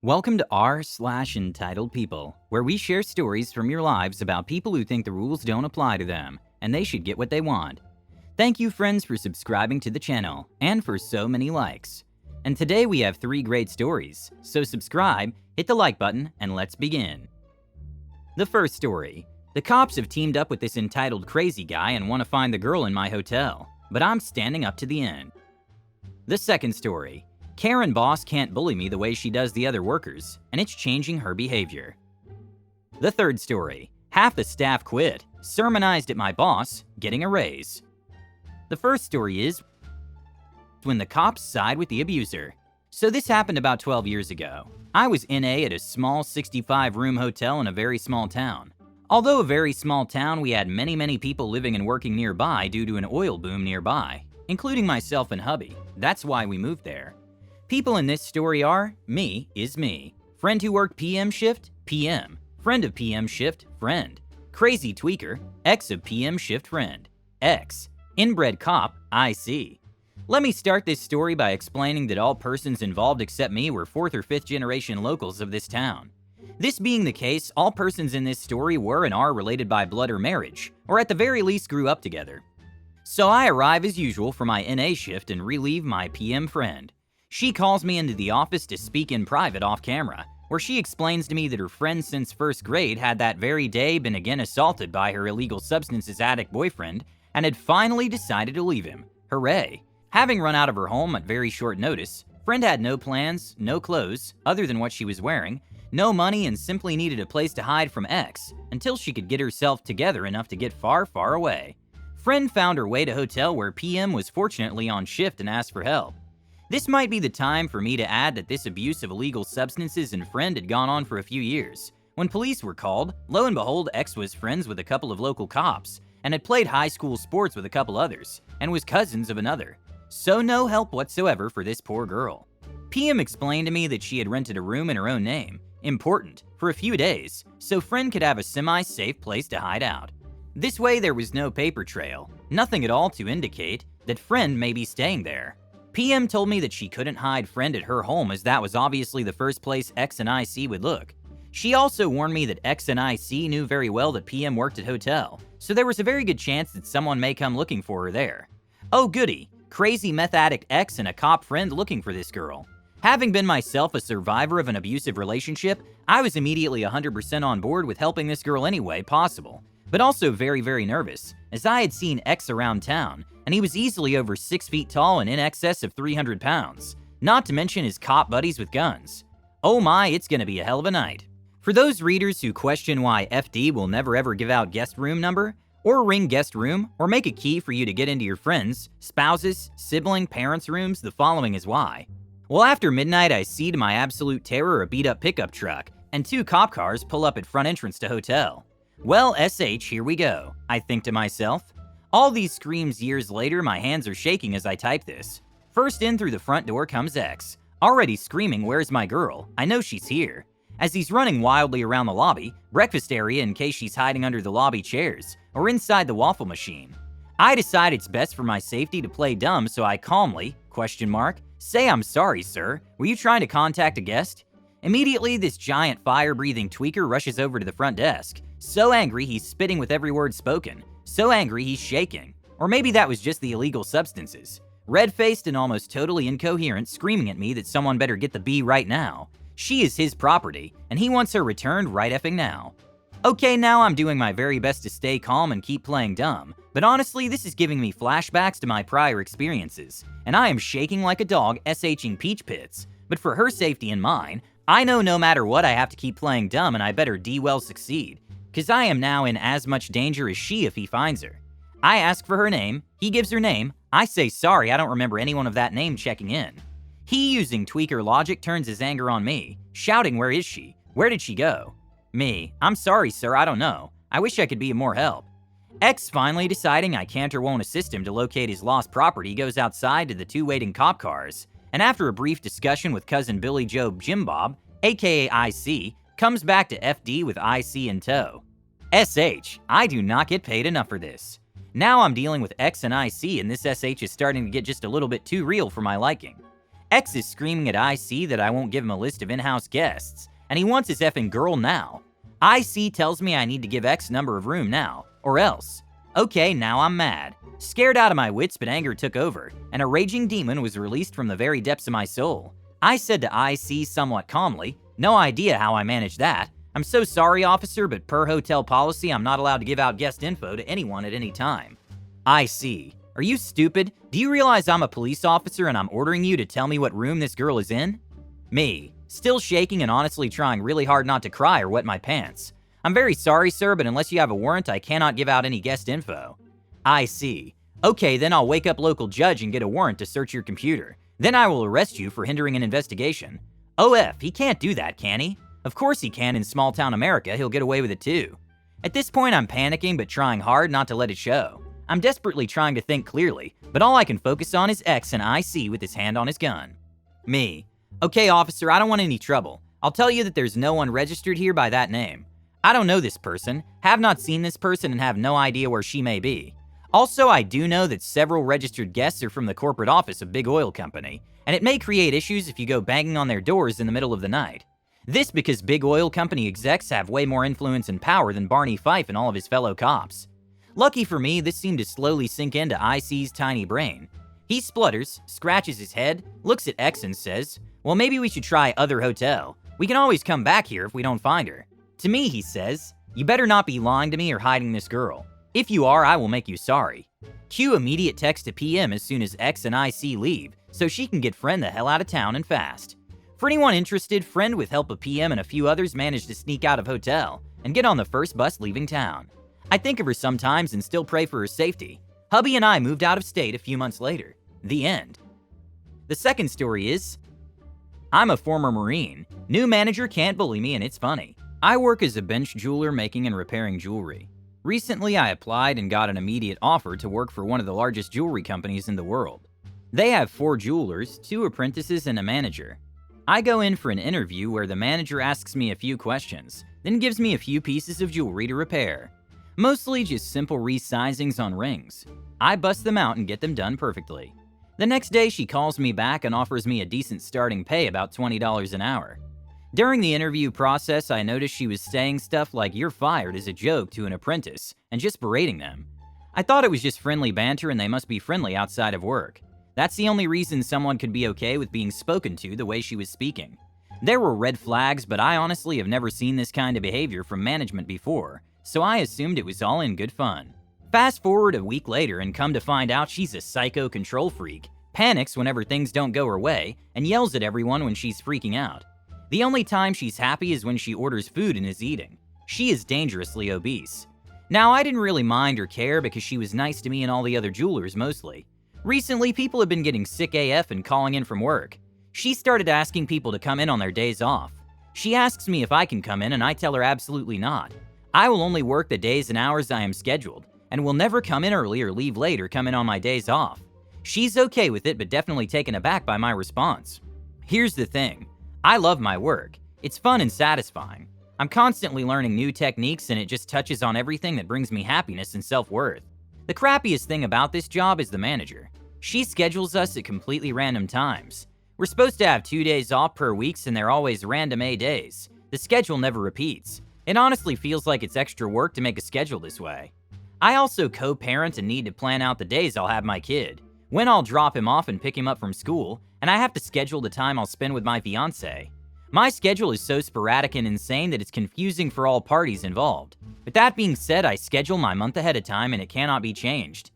Welcome to r/Entitled People, where we share stories from your lives about people who think the rules don't apply to them, and they should get what they want. Thank you, friends, for subscribing to the channel, and for so many likes. And today we have 3 great stories, so subscribe, hit the like button, and let's begin. The first story. The cops have teamed up with this entitled crazy guy and want to find the girl in my hotel, but I'm standing up to the end. The second story. Karen boss can't bully me the way she does the other workers, and it's changing her behavior. The third story. Half the staff quit, sermonized at my boss, getting a raise. The first story is when the cops side with the abuser. So this happened about 12 years ago. I was NA at a small 65-room hotel in a very small town. Although a very small town, we had many people living and working nearby due to an oil boom nearby, including myself and hubby. That's why we moved there. People in this story are, me is me. Friend who worked PM shift, PM. Friend of PM shift, friend. Crazy tweaker, ex of PM shift friend. Ex. Inbred cop, IC. Let me start this story by explaining that all persons involved except me were 4th or 5th generation locals of this town. This being the case, all persons in this story were and are related by blood or marriage, or at the very least grew up together. So I arrive as usual for my NA shift and relieve my PM friend. She calls me into the office to speak in private off camera, where she explains to me that her friend since 1st grade had that very day been again assaulted by her illegal substances addict boyfriend and had finally decided to leave him. Hooray! Having run out of her home at very short notice, friend had no plans, no clothes, other than what she was wearing, no money, and simply needed a place to hide from ex until she could get herself together enough to get far away. Friend found her way to hotel where PM was fortunately on shift and asked for help. This might be the time for me to add that this abuse of illegal substances and friend had gone on for a few years. When police were called, lo and behold, ex was friends with a couple of local cops and had played high school sports with a couple others and was cousins of another. So no help whatsoever for this poor girl. PM explained to me that she had rented a room in her own name, important, for a few days, so friend could have a semi-safe place to hide out. This way there was no paper trail, nothing at all to indicate that friend may be staying there. PM told me that she couldn't hide friend at her home as that was obviously the first place X and IC would look. She also warned me that X and IC knew very well that PM worked at hotel, so there was a very good chance that someone may come looking for her there. Oh goody, crazy meth addict X and a cop friend looking for this girl. Having been myself a survivor of an abusive relationship, I was immediately 100% on board with helping this girl any way possible, but also very nervous, as I had seen X around town, and he was easily over 6 feet tall and in excess of 300 pounds, not to mention his cop buddies with guns. Oh my, it's gonna be a hell of a night. For those readers who question why FD will never ever give out guest room number, or ring guest room, or make a key for you to get into your friends, spouses, sibling, parents' rooms, the following is why. Well, after midnight, I see to my absolute terror a beat-up pickup truck, and 2 cop cars pull up at front entrance to hotel. Well, SH, here we go, I think to myself. All these screams years later, my hands are shaking as I type this. First in through the front door comes X, already screaming, "Where's my girl? I know she's here." As he's running wildly around the lobby, breakfast area in case she's hiding under the lobby chairs, or inside the waffle machine. I decide it's best for my safety to play dumb, so I calmly, say "I'm sorry, sir, were you trying to contact a guest?" Immediately, this giant fire-breathing tweaker rushes over to the front desk, so angry he's spitting with every word spoken, so angry he's shaking. Or maybe that was just the illegal substances. Red-faced and almost totally incoherent, screaming at me that someone better get the bee right now. She is his property, and he wants her returned right effing now. Okay, now I'm doing my very best to stay calm and keep playing dumb, but honestly, this is giving me flashbacks to my prior experiences, and I am shaking like a dog SHing peach pits. But for her safety and mine, I know no matter what I have to keep playing dumb and I better well succeed, cause I am now in as much danger as she if he finds her. I ask for her name, he gives her name, I say sorry I don't remember anyone of that name checking in. He, using tweaker logic, turns his anger on me, shouting where is she? Where did she go? Me, I'm sorry sir, I don't know. I wish I could be of more help. X finally deciding I can't or won't assist him to locate his lost property goes outside to the 2 waiting cop cars, and after a brief discussion with cousin Billy Joe Jim Bob, aka IC, comes back to FD with IC in tow. SH, I do not get paid enough for this. Now I'm dealing with X and IC, and this SH is starting to get just a little bit too real for my liking. X is screaming at IC that I won't give him a list of in-house guests, and he wants his effing girl now. IC tells me I need to give X number of room now, or else. Okay, now I'm mad. Scared out of my wits, but anger took over, and a raging demon was released from the very depths of my soul. I said to IC somewhat calmly, no idea how I managed that. I'm so sorry, officer, but per hotel policy, I'm not allowed to give out guest info to anyone at any time. IC, are you stupid? Do you realize I'm a police officer and I'm ordering you to tell me what room this girl is in? Me, still shaking and honestly trying really hard not to cry or wet my pants. I'm very sorry, sir, but unless you have a warrant, I cannot give out any guest info. IC, okay, then I'll wake up local judge and get a warrant to search your computer. Then I will arrest you for hindering an investigation. OF, he can't do that, can he? Of course he can. In small town America, he'll get away with it too. At this point, I'm panicking but trying hard not to let it show. I'm desperately trying to think clearly, but all I can focus on is X and IC with his hand on his gun. Me, okay, officer, I don't want any trouble. I'll tell you that there's no one registered here by that name. I don't know this person, have not seen this person, and have no idea where she may be. Also, I do know that several registered guests are from the corporate office of Big Oil Company, and it may create issues if you go banging on their doors in the middle of the night. This because Big Oil Company execs have way more influence and power than Barney Fife and all of his fellow cops. Lucky for me, this seemed to slowly sink into IC's tiny brain. He splutters, scratches his head, looks at X and says, well, maybe we should try other hotel. We can always come back here if we don't find her. To me, he says, you better not be lying to me or hiding this girl. If you are, I will make you sorry. Cue immediate text to PM as soon as X and IC leave, so she can get Friend the hell out of town and fast. For anyone interested, Friend with help of PM and a few others managed to sneak out of hotel and get on the first bus leaving town. I think of her sometimes and still pray for her safety. Hubby and I moved out of state a few months later. The end. The second story is, I'm a former Marine. New manager can't bully me and it's funny. I work as a bench jeweler making and repairing jewelry. Recently, I applied and got an immediate offer to work for one of the largest jewelry companies in the world. They have 4 jewelers, 2 apprentices, and a manager. I go in for an interview where the manager asks me a few questions, then gives me a few pieces of jewelry to repair. Mostly just simple resizings on rings. I bust them out and get them done perfectly. The next day, she calls me back and offers me a decent starting pay, about $20 an hour. During the interview process, I noticed she was saying stuff like "you're fired" as a joke to an apprentice and just berating them. I thought it was just friendly banter and they must be friendly outside of work. That's the only reason someone could be okay with being spoken to the way she was speaking. There were red flags, but I honestly have never seen this kind of behavior from management before, so I assumed it was all in good fun. Fast forward a week later and come to find out she's a psycho control freak, panics whenever things don't go her way, and yells at everyone when she's freaking out. The only time she's happy is when she orders food and is eating. She is dangerously obese. Now, I didn't really mind or care because she was nice to me and all the other jewelers mostly. Recently, people have been getting sick AF and calling in from work. She started asking people to come in on their days off. She asks me if I can come in and I tell her absolutely not. I will only work the days and hours I am scheduled, and will never come in early or leave late or come in on my days off. She's okay with it, but definitely taken aback by my response. Here's the thing. I love my work. It's fun and satisfying. I'm constantly learning new techniques and it just touches on everything that brings me happiness and self-worth. The crappiest thing about this job is the manager. She schedules us at completely random times. We're supposed to have 2 days off per week and they're always random A days. The schedule never repeats. It honestly feels like it's extra work to make a schedule this way. I also co-parent and need to plan out the days I'll have my kid, when I'll drop him off and pick him up from school, and I have to schedule the time I'll spend with my fiancé. My schedule is so sporadic and insane that it's confusing for all parties involved. But that being said, I schedule my month ahead of time and it cannot be changed.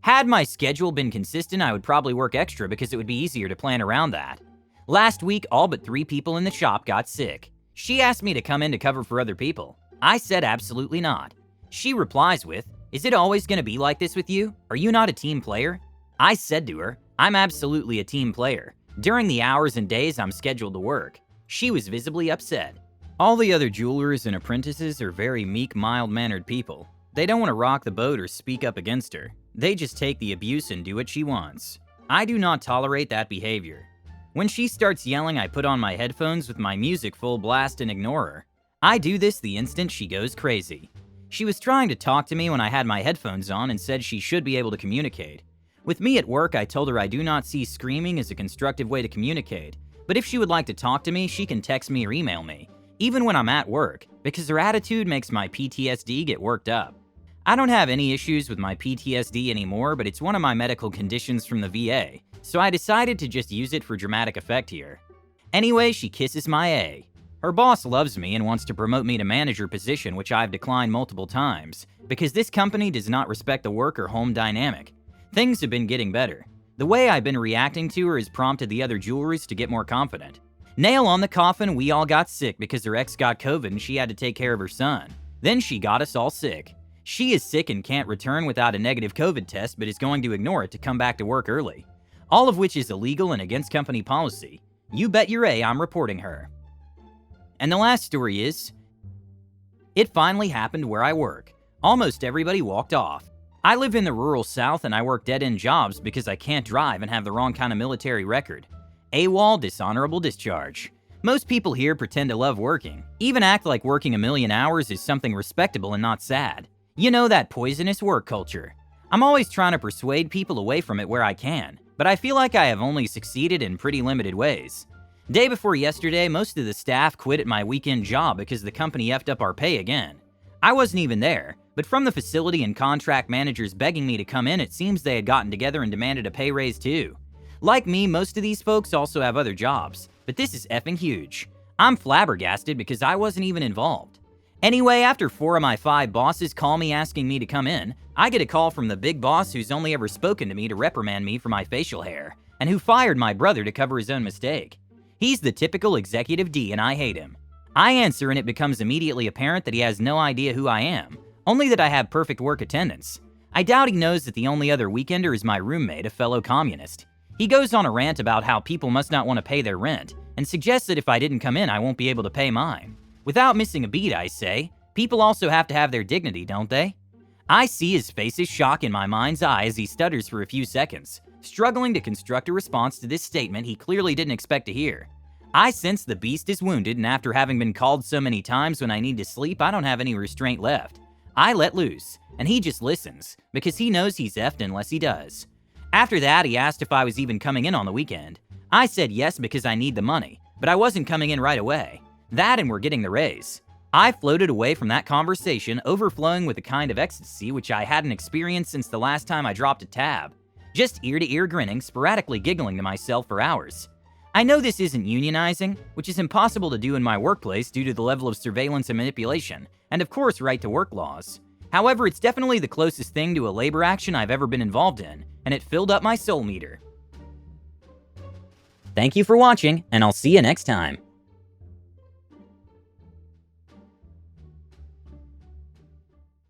Had my schedule been consistent, I would probably work extra because it would be easier to plan around that. Last week, all but 3 people in the shop got sick. She asked me to come in to cover for other people. I said absolutely not. She replies with, "Is it always going to be like this with you? Are you not a team player?" I said to her, "I'm absolutely a team player. During the hours and days I'm scheduled to work." She was visibly upset. All the other jewelers and apprentices are very meek, mild-mannered people. They don't want to rock the boat or speak up against her. They just take the abuse and do what she wants. I do not tolerate that behavior. When she starts yelling, I put on my headphones with my music full blast and ignore her. I do this the instant she goes crazy. She was trying to talk to me when I had my headphones on and said she should be able to communicate. With me at work, I told her I do not see screaming as a constructive way to communicate, but if she would like to talk to me, she can text me or email me, even when I'm at work, because her attitude makes my PTSD get worked up. I don't have any issues with my PTSD anymore, but it's one of my medical conditions from the VA, so I decided to just use it for dramatic effect here. Anyway, she kisses my A. Her boss loves me and wants to promote me to manager position, which I've declined multiple times, because this company does not respect the work or home dynamic. Things have been getting better. The way I've been reacting to her has prompted the other jewelers to get more confident. Nail on the coffin, we all got sick because her ex got COVID and she had to take care of her son. Then she got us all sick. She is sick and can't return without a negative COVID test, but is going to ignore it to come back to work early. All of which is illegal and against company policy. You bet your A I'm reporting her. And the last story is, it finally happened where I work. Almost everybody walked off. I live in the rural South and I work dead-end jobs because I can't drive and have the wrong kind of military record. AWOL, dishonorable discharge. Most people here pretend to love working, even act like working a million hours is something respectable and not sad. You know, that poisonous work culture. I'm always trying to persuade people away from it where I can, but I feel like I have only succeeded in pretty limited ways. Day before yesterday, most of the staff quit at my weekend job because the company effed up our pay again. I wasn't even there, but from the facility and contract managers begging me to come in, it seems they had gotten together and demanded a pay raise too. Like me, most of these folks also have other jobs, but this is effing huge. I'm flabbergasted because I wasn't even involved. Anyway, after 4 of my 5 bosses call me asking me to come in, I get a call from the big boss who's only ever spoken to me to reprimand me for my facial hair, and who fired my brother to cover his own mistake. He's the typical executive D and I hate him. I answer and it becomes immediately apparent that he has no idea who I am, only that I have perfect work attendance. I doubt he knows that the only other weekender is my roommate, a fellow communist. He goes on a rant about how people must not want to pay their rent, and suggests that if I didn't come in, I won't be able to pay mine. Without missing a beat, I say, people also have to have their dignity, don't they? I see his face's shock in my mind's eye as he stutters for a few seconds, struggling to construct a response to this statement he clearly didn't expect to hear. I sense the beast is wounded, and after having been called so many times when I need to sleep, I don't have any restraint left. I let loose, and he just listens, because he knows he's effed unless he does. After that, he asked if I was even coming in on the weekend. I said yes because I need the money, but I wasn't coming in right away. That and we're getting the raise. I floated away from that conversation, overflowing with a kind of ecstasy which I hadn't experienced since the last time I dropped a tab. Just ear-to-ear grinning, sporadically giggling to myself for hours. I know this isn't unionizing, which is impossible to do in my workplace due to the level of surveillance and manipulation, and of course right-to-work laws. However, it's definitely the closest thing to a labor action I've ever been involved in, and it filled up my soul meter. Thank you for watching, and I'll see you next time.